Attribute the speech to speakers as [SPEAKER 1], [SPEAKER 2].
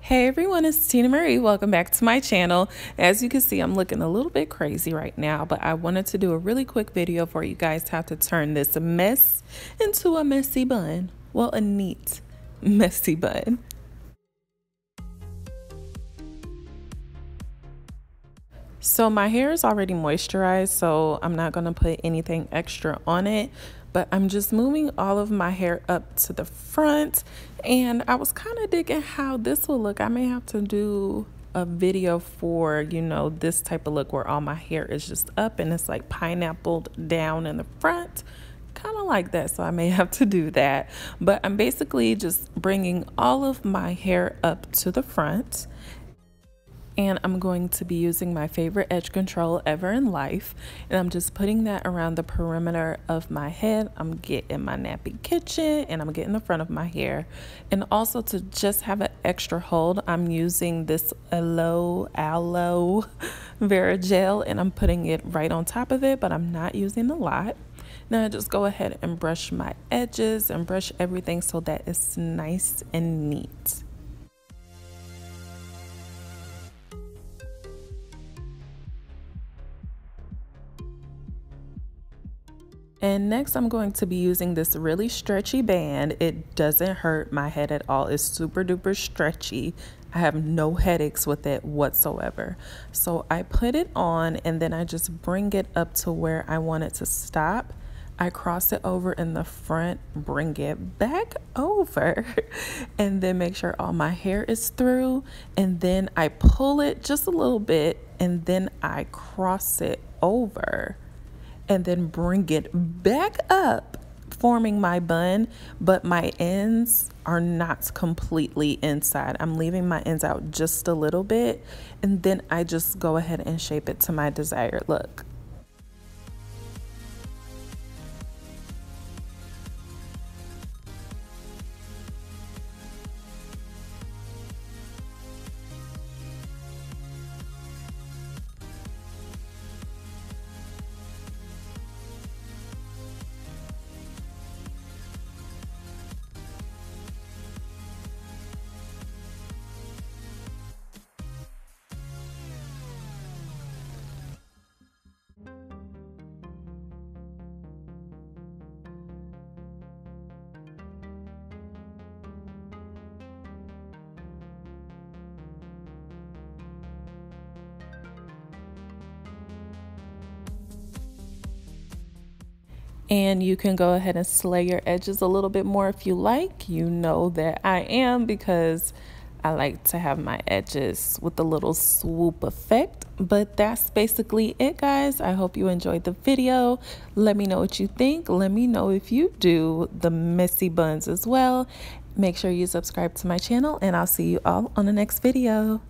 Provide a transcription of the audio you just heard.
[SPEAKER 1] Hey everyone, it's Tina Marie. Welcome back to my channel. As you can see, I'm looking a little bit crazy right now, but I wanted to do a really quick video for you guys how to turn this mess into a messy bun. Well, a neat, messy bun. So my hair is already moisturized, so I'm not going to put anything extra on it, but I'm just moving all of my hair up to the front, and I was kind of digging how this will look. I may have to do a video for, this type of look where all my hair is just up and it's like pineappled down in the front. Kind of like that, so I may have to do that. But I'm basically just bringing all of my hair up to the front, and I'm going to be using my favorite edge control ever in life, and I'm just putting that around the perimeter of my head. I'm getting my nappy kitchen and I'm getting the front of my hair, and also to just have an extra hold, I'm using this aloe vera gel, and I'm putting it right on top of it, but I'm not using a lot. Now I just go ahead and brush my edges and brush everything so that it's nice and neat. And next I'm going to be using this really stretchy band. It doesn't hurt my head at all. It's super duper stretchy. I have no headaches with it whatsoever. So I put it on and then I just bring it up to where I want it to stop. I cross it over in the front, bring it back over, and then make sure all my hair is through. And then I pull it just a little bit and then I cross it over, and then bring it back up, forming my bun, but my ends are not completely inside. I'm leaving my ends out just a little bit, and then I just go ahead and shape it to my desired look. And you can go ahead and slay your edges a little bit more if you like. You know that I am, because I like to have my edges with a little swoop effect. But that's basically it, guys. I hope you enjoyed the video. Let me know what you think. Let me know if you do the messy buns as well. Make sure you subscribe to my channel, and I'll see you all on the next video.